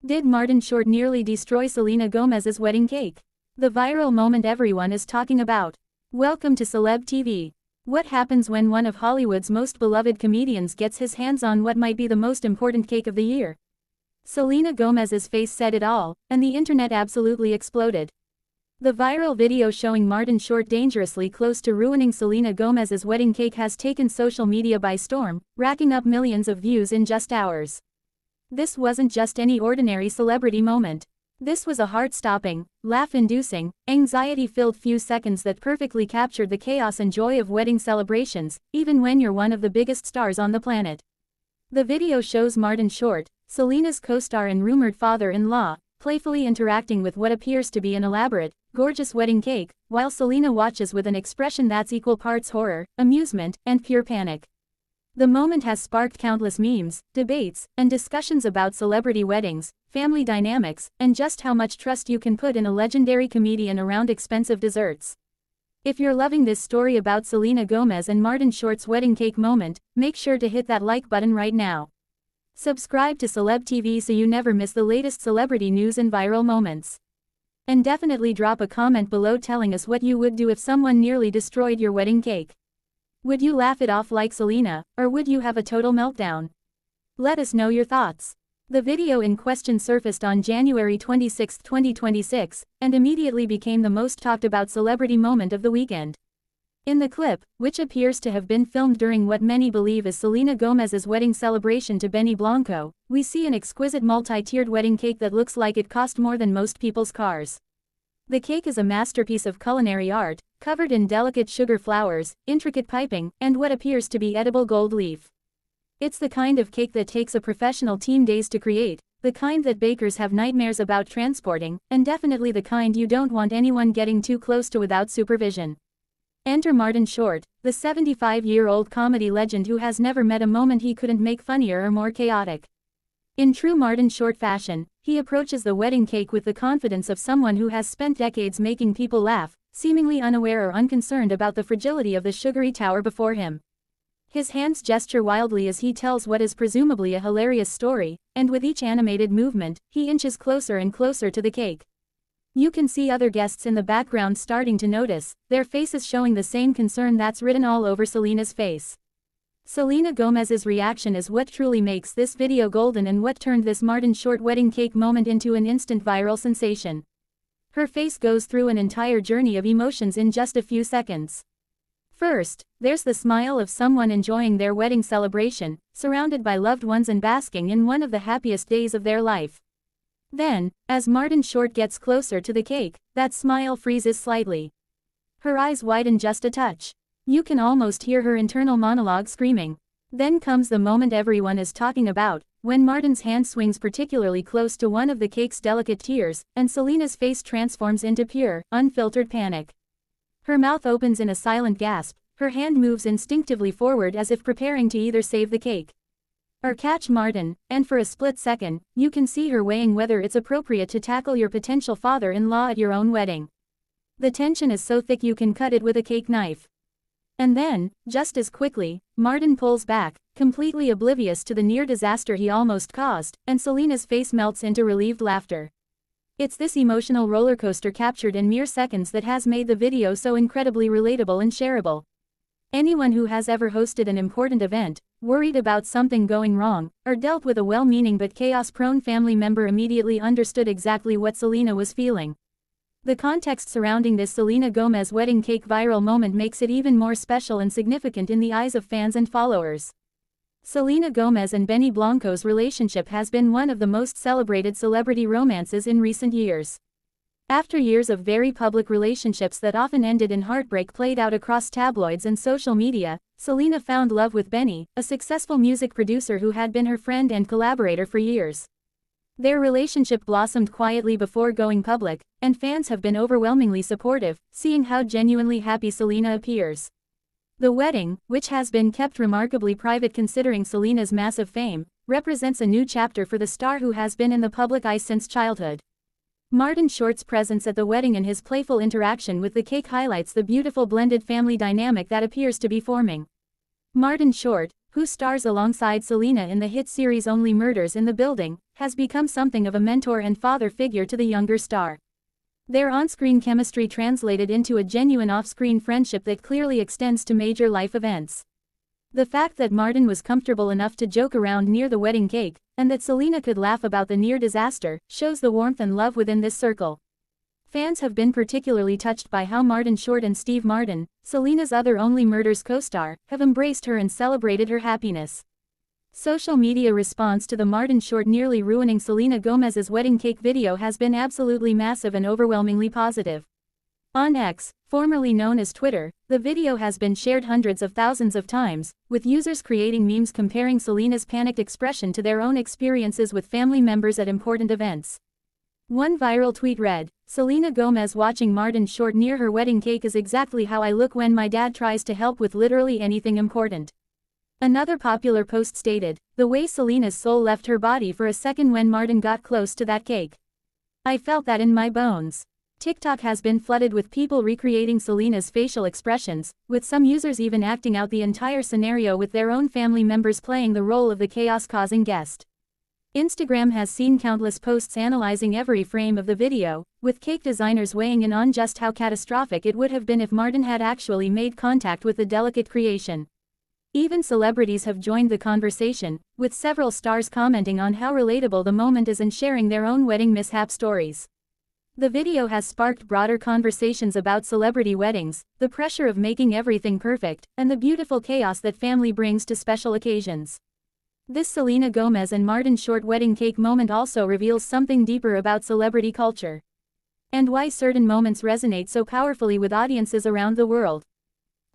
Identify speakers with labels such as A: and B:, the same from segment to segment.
A: Did Martin Short nearly destroy Selena Gomez's wedding cake? The viral moment everyone is talking about. Welcome to Celeb TV. What happens when one of Hollywood's most beloved comedians gets his hands on what might be the most important cake of the year? Selena Gomez's face said it all, and the internet absolutely exploded. The viral video showing Martin Short dangerously close to ruining Selena Gomez's wedding cake has taken social media by storm, racking up millions of views in just hours. This wasn't just any ordinary celebrity moment. This was a heart-stopping, laugh-inducing, anxiety-filled few seconds that perfectly captured the chaos and joy of wedding celebrations, even when you're one of the biggest stars on the planet. The video shows Martin Short, Selena's co-star and rumored father-in-law, playfully interacting with what appears to be an elaborate, gorgeous wedding cake, while Selena watches with an expression that's equal parts horror, amusement, and pure panic. The moment has sparked countless memes, debates, and discussions about celebrity weddings, family dynamics, and just how much trust you can put in a legendary comedian around expensive desserts. If you're loving this story about Selena Gomez and Martin Short's wedding cake moment, make sure to hit that like button right now. Subscribe to Celeb TV so you never miss the latest celebrity news and viral moments. And definitely drop a comment below telling us what you would do if someone nearly destroyed your wedding cake. Would you laugh it off like Selena, or would you have a total meltdown? Let us know your thoughts. The video in question surfaced on January 26, 2026, and immediately became the most talked about celebrity moment of the weekend. In the clip, which appears to have been filmed during what many believe is Selena Gomez's wedding celebration to Benny Blanco, we see an exquisite multi-tiered wedding cake that looks like it cost more than most people's cars. The cake is a masterpiece of culinary art, covered in delicate sugar flowers, intricate piping, and what appears to be edible gold leaf. It's the kind of cake that takes a professional team days to create, the kind that bakers have nightmares about transporting, and definitely the kind you don't want anyone getting too close to without supervision. Enter Martin Short, the 75-year-old comedy legend who has never met a moment he couldn't make funnier or more chaotic. In true Martin Short fashion, he approaches the wedding cake with the confidence of someone who has spent decades making people laugh, seemingly unaware or unconcerned about the fragility of the sugary tower before him. His hands gesture wildly as he tells what is presumably a hilarious story, and with each animated movement, he inches closer and closer to the cake. You can see other guests in the background starting to notice, their faces showing the same concern that's written all over Selena's face. Selena Gomez's reaction is what truly makes this video golden and what turned this Martin Short wedding cake moment into an instant viral sensation. Her face goes through an entire journey of emotions in just a few seconds. First, there's the smile of someone enjoying their wedding celebration, surrounded by loved ones and basking in one of the happiest days of their life. Then, as Martin Short gets closer to the cake, that smile freezes slightly. Her eyes widen just a touch. You can almost hear her internal monologue screaming. Then comes the moment everyone is talking about, when Martin's hand swings particularly close to one of the cake's delicate tiers, and Selena's face transforms into pure, unfiltered panic. Her mouth opens in a silent gasp, her hand moves instinctively forward as if preparing to either save the cake or catch Martin, and for a split second, you can see her weighing whether it's appropriate to tackle your potential father-in-law at your own wedding. The tension is so thick you can cut it with a cake knife. And then, just as quickly, Martin pulls back, completely oblivious to the near disaster he almost caused, and Selena's face melts into relieved laughter. It's this emotional rollercoaster captured in mere seconds that has made the video so incredibly relatable and shareable. Anyone who has ever hosted an important event, worried about something going wrong, or dealt with a well-meaning but chaos-prone family member immediately understood exactly what Selena was feeling. The context surrounding this Selena Gomez wedding cake viral moment makes it even more special and significant in the eyes of fans and followers. Selena Gomez and Benny Blanco's relationship has been one of the most celebrated celebrity romances in recent years. After years of very public relationships that often ended in heartbreak played out across tabloids and social media, Selena found love with Benny, a successful music producer who had been her friend and collaborator for years. Their relationship blossomed quietly before going public, and fans have been overwhelmingly supportive, seeing how genuinely happy Selena appears. The wedding, which has been kept remarkably private considering Selena's massive fame, represents a new chapter for the star who has been in the public eye since childhood. Martin Short's presence at the wedding and his playful interaction with the cake highlights the beautiful blended family dynamic that appears to be forming. Martin Short, who stars alongside Selena in the hit series Only Murders in the Building, has become something of a mentor and father figure to the younger star. Their on-screen chemistry translated into a genuine off-screen friendship that clearly extends to major life events. The fact that Martin was comfortable enough to joke around near the wedding cake, and that Selena could laugh about the near disaster, shows the warmth and love within this circle. Fans have been particularly touched by how Martin Short and Steve Martin, Selena's other Only Murders co-star, have embraced her and celebrated her happiness. Social media response to the Martin Short nearly ruining Selena Gomez's wedding cake video has been absolutely massive and overwhelmingly positive. On X, formerly known as Twitter, the video has been shared hundreds of thousands of times, with users creating memes comparing Selena's panicked expression to their own experiences with family members at important events. One viral tweet read, "Selena Gomez watching Martin Short near her wedding cake is exactly how I look when my dad tries to help with literally anything important." Another popular post stated, "The way Selena's soul left her body for a second when Martin got close to that cake. I felt that in my bones." TikTok has been flooded with people recreating Selena's facial expressions, with some users even acting out the entire scenario with their own family members playing the role of the chaos-causing guest. Instagram has seen countless posts analyzing every frame of the video, with cake designers weighing in on just how catastrophic it would have been if Martin had actually made contact with the delicate creation. Even celebrities have joined the conversation, with several stars commenting on how relatable the moment is and sharing their own wedding mishap stories. The video has sparked broader conversations about celebrity weddings, the pressure of making everything perfect, and the beautiful chaos that family brings to special occasions. This Selena Gomez and Martin Short wedding cake moment also reveals something deeper about celebrity culture, and why certain moments resonate so powerfully with audiences around the world.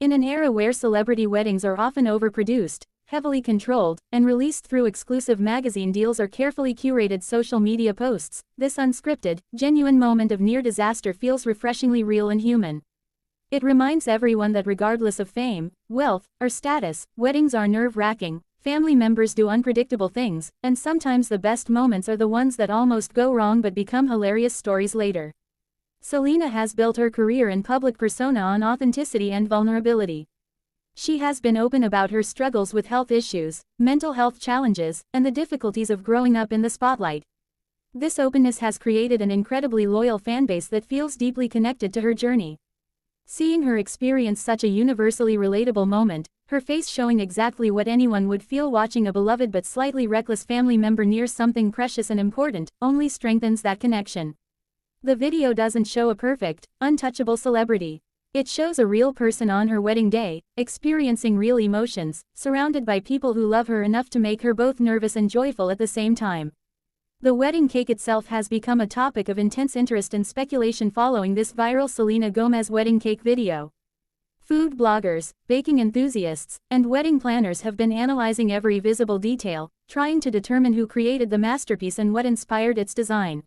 A: In an era where celebrity weddings are often overproduced, heavily controlled, and released through exclusive magazine deals or carefully curated social media posts, this unscripted, genuine moment of near disaster feels refreshingly real and human. It reminds everyone that regardless of fame, wealth, or status, weddings are nerve-wracking, family members do unpredictable things, and sometimes the best moments are the ones that almost go wrong but become hilarious stories later. Selena has built her career and public persona on authenticity and vulnerability. She has been open about her struggles with health issues, mental health challenges, and the difficulties of growing up in the spotlight. This openness has created an incredibly loyal fanbase that feels deeply connected to her journey. Seeing her experience such a universally relatable moment, her face showing exactly what anyone would feel watching a beloved but slightly reckless family member near something precious and important, only strengthens that connection. The video doesn't show a perfect, untouchable celebrity. It shows a real person on her wedding day, experiencing real emotions, surrounded by people who love her enough to make her both nervous and joyful at the same time. The wedding cake itself has become a topic of intense interest and speculation following this viral Selena Gomez wedding cake video. Food bloggers, baking enthusiasts, and wedding planners have been analyzing every visible detail, trying to determine who created the masterpiece and what inspired its design.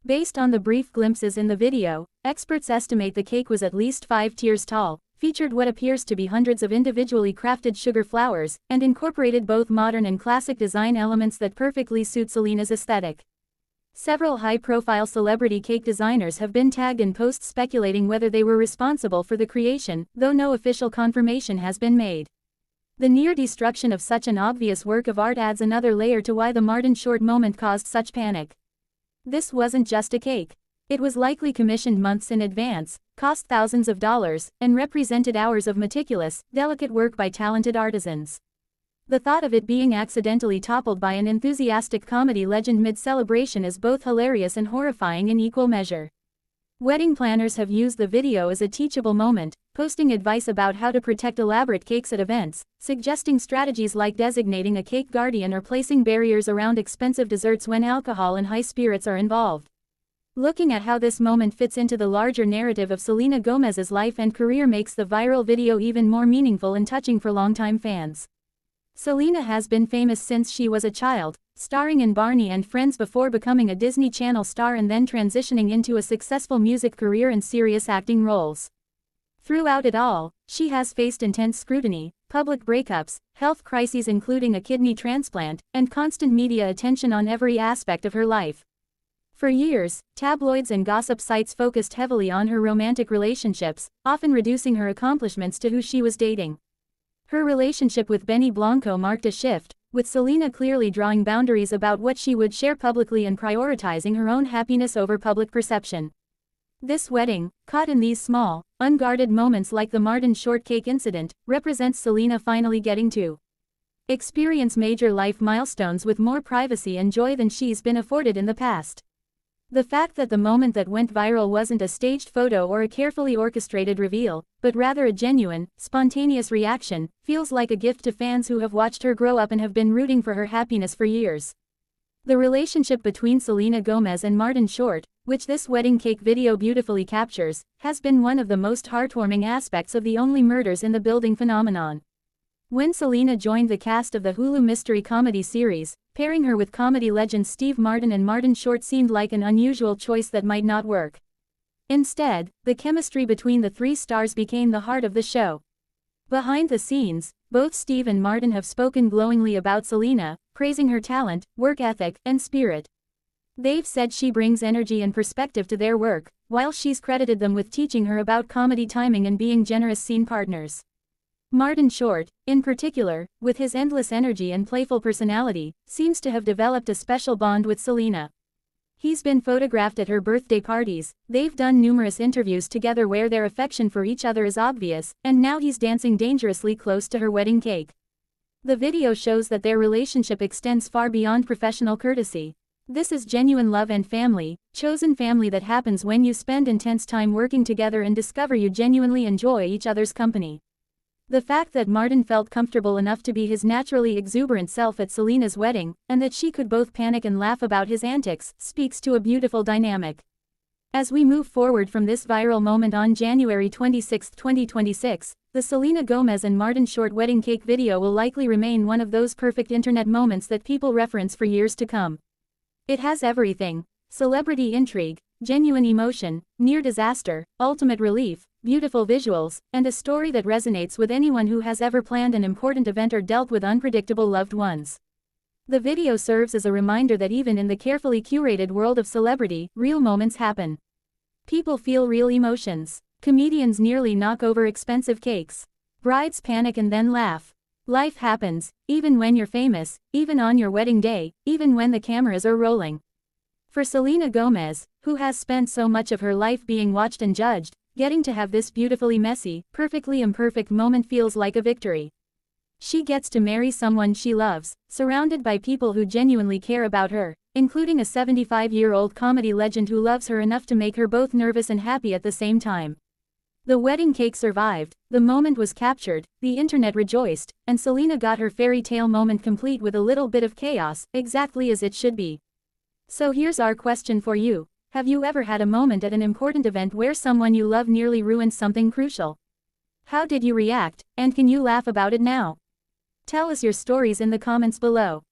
A: Based on the brief glimpses in the video, experts estimate the cake was at least 5 tiers tall, featured what appears to be hundreds of individually crafted sugar flowers, and incorporated both modern and classic design elements that perfectly suit Selena's aesthetic. Several high-profile celebrity cake designers have been tagged in posts speculating whether they were responsible for the creation, though no official confirmation has been made. The near destruction of such an obvious work of art adds another layer to why the Martin Short moment caused such panic. This wasn't just a cake. It was likely commissioned months in advance, cost thousands of dollars, and represented hours of meticulous, delicate work by talented artisans. The thought of it being accidentally toppled by an enthusiastic comedy legend mid-celebration is both hilarious and horrifying in equal measure. Wedding planners have used the video as a teachable moment, posting advice about how to protect elaborate cakes at events, suggesting strategies like designating a cake guardian or placing barriers around expensive desserts when alcohol and high spirits are involved. Looking at how this moment fits into the larger narrative of Selena Gomez's life and career makes the viral video even more meaningful and touching for longtime fans. Selena has been famous since she was a child, starring in Barney and Friends before becoming a Disney Channel star and then transitioning into a successful music career and serious acting roles. Throughout it all, she has faced intense scrutiny, public breakups, health crises including a kidney transplant, and constant media attention on every aspect of her life. For years, tabloids and gossip sites focused heavily on her romantic relationships, often reducing her accomplishments to who she was dating. Her relationship with Benny Blanco marked a shift, with Selena clearly drawing boundaries about what she would share publicly and prioritizing her own happiness over public perception. This wedding, caught in these small, unguarded moments like the Martin shortcake incident, represents Selena finally getting to experience major life milestones with more privacy and joy than she's been afforded in the past. The fact that the moment that went viral wasn't a staged photo or a carefully orchestrated reveal, but rather a genuine, spontaneous reaction, feels like a gift to fans who have watched her grow up and have been rooting for her happiness for years. The relationship between Selena Gomez and Martin Short, which this wedding cake video beautifully captures, has been one of the most heartwarming aspects of the Only Murders in the Building phenomenon. When Selena joined the cast of the Hulu mystery comedy series, pairing her with comedy legends Steve Martin and Martin Short seemed like an unusual choice that might not work. Instead, the chemistry between the three stars became the heart of the show. Behind the scenes, both Steve and Martin have spoken glowingly about Selena, praising her talent, work ethic, and spirit. They've said she brings energy and perspective to their work, while she's credited them with teaching her about comedy timing and being generous scene partners. Martin Short, in particular, with his endless energy and playful personality, seems to have developed a special bond with Selena. He's been photographed at her birthday parties, they've done numerous interviews together where their affection for each other is obvious, and now he's dancing dangerously close to her wedding cake. The video shows that their relationship extends far beyond professional courtesy. This is genuine love and family, chosen family that happens when you spend intense time working together and discover you genuinely enjoy each other's company. The fact that Martin felt comfortable enough to be his naturally exuberant self at Selena's wedding, and that she could both panic and laugh about his antics, speaks to a beautiful dynamic. As we move forward from this viral moment on January 26, 2026, the Selena Gomez and Martin Short wedding cake video will likely remain one of those perfect internet moments that people reference for years to come. It has everything: celebrity intrigue, genuine emotion, near disaster, ultimate relief, beautiful visuals, and a story that resonates with anyone who has ever planned an important event or dealt with unpredictable loved ones. The video serves as a reminder that even in the carefully curated world of celebrity, real moments happen. People feel real emotions. Comedians nearly knock over expensive cakes. Brides panic and then laugh. Life happens, even when you're famous, even on your wedding day, even when the cameras are rolling. For Selena Gomez, who has spent so much of her life being watched and judged, getting to have this beautifully messy, perfectly imperfect moment feels like a victory. She gets to marry someone she loves, surrounded by people who genuinely care about her, including a 75-year-old comedy legend who loves her enough to make her both nervous and happy at the same time. The wedding cake survived, the moment was captured, the internet rejoiced, and Selena got her fairy tale moment complete with a little bit of chaos, exactly as it should be. So here's our question for you. Have you ever had a moment at an important event where someone you love nearly ruined something crucial? How did you react, and can you laugh about it now? Tell us your stories in the comments below.